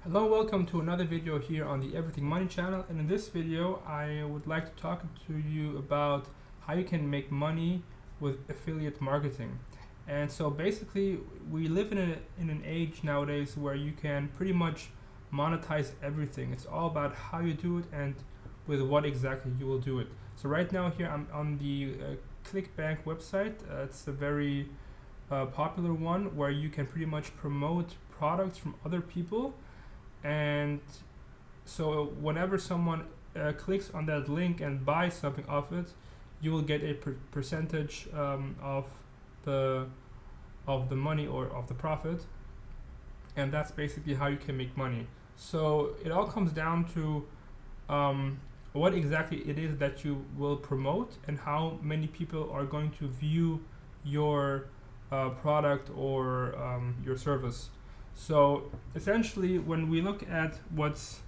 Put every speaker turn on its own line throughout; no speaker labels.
Hello, welcome to another video here on the Everything Money channel, and in this video I would like to talk to you about how you can make money with affiliate marketing. And so basically we live in an age nowadays where you can pretty much monetize everything. It's all about how you do it and with what exactly you will do it. So right now here I'm on the ClickBank website. It's a very popular one where you can pretty much promote products from other people, and so whenever someone clicks on that link and buys something off it, you will get a percentage of the money or of the profit, and that's basically how you can make money. So it all comes down to what exactly it is that you will promote and how many people are going to view your product or your service. So essentially, when we look at what's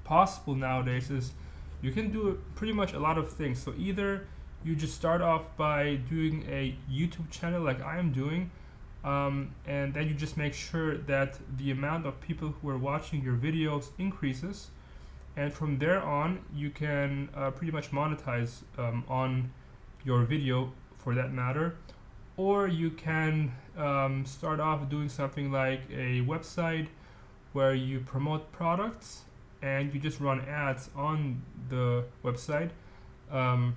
possible nowadays, is you can do pretty much a lot of things. So either you just start off by doing a YouTube channel like I am doing, and then you just make sure that the amount of people who are watching your videos increases, and from there on you can pretty much monetize on your video for that matter. Or you can start off doing something like a website where you promote products and you just run ads on the website, and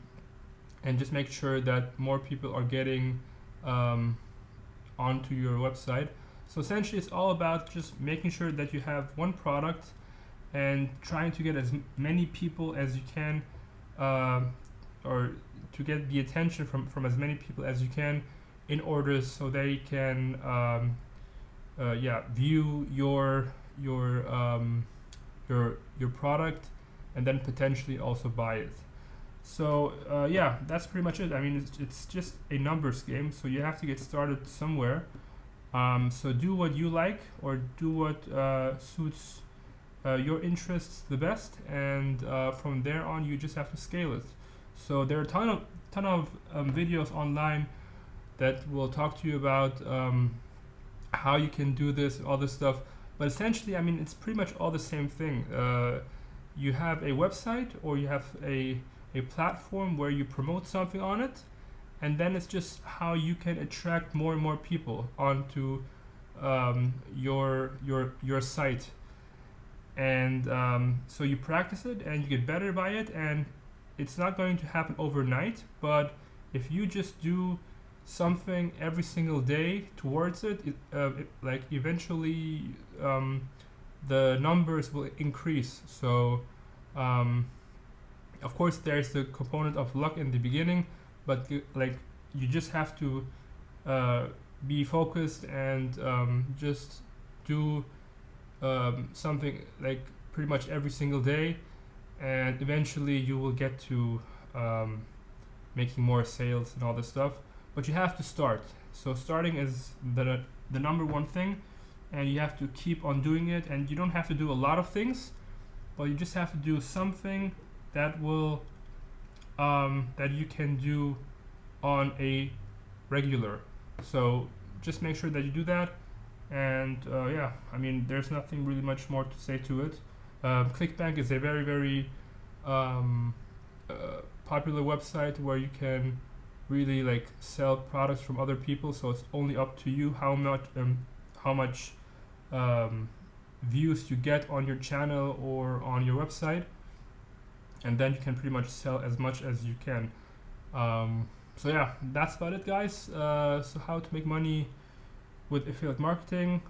just make sure that more people are getting onto your website. So essentially it's all about just making sure that you have one product and trying to get as many people as you can, or to get the attention from as many people as you can, in order so they can view your product and then potentially also buy it. So that's pretty much it. I mean, it's just a numbers game, so you have to get started somewhere. So do what you like, or do what suits your interests the best, and from there on you just have to scale it. So there are a ton of videos online that will talk to you about how you can do this, all this stuff. But essentially, I mean, it's pretty much all the same thing. You have a website or you have a platform where you promote something on it, and then it's just how you can attract more and more people onto your site. And so you practice it and you get better by it, and it's not going to happen overnight, but if you just do something every single day towards it, like eventually the numbers will increase. So of course there's the component of luck in the beginning, but you just have to be focused and just do something like pretty much every single day, and eventually you will get to making more sales and all this stuff. But you have to start. So starting is the number one thing, and you have to keep on doing it. And you don't have to do a lot of things, but you just have to do something that will that you can do on a regular. So just make sure that you do that. And I mean, there's nothing really much more to say to it. ClickBank is a very popular website where you can really like sell products from other people. So it's only up to you how much views you get on your channel or on your website, and then you can pretty much sell as much as you can. So yeah, that's about it, guys. So how to make money with affiliate marketing.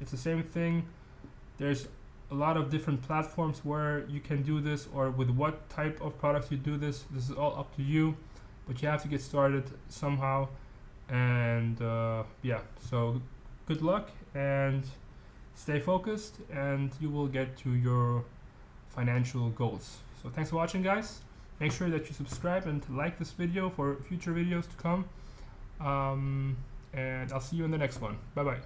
It's the same thing. There's a lot of different platforms where you can do this, or with what type of products you do this. This is all up to you, but you have to get started somehow. And so good luck and stay focused, and you will get to your financial goals. So thanks for watching, guys. Make sure that you subscribe and like this video for future videos to come, and I'll see you in the next one. Bye bye.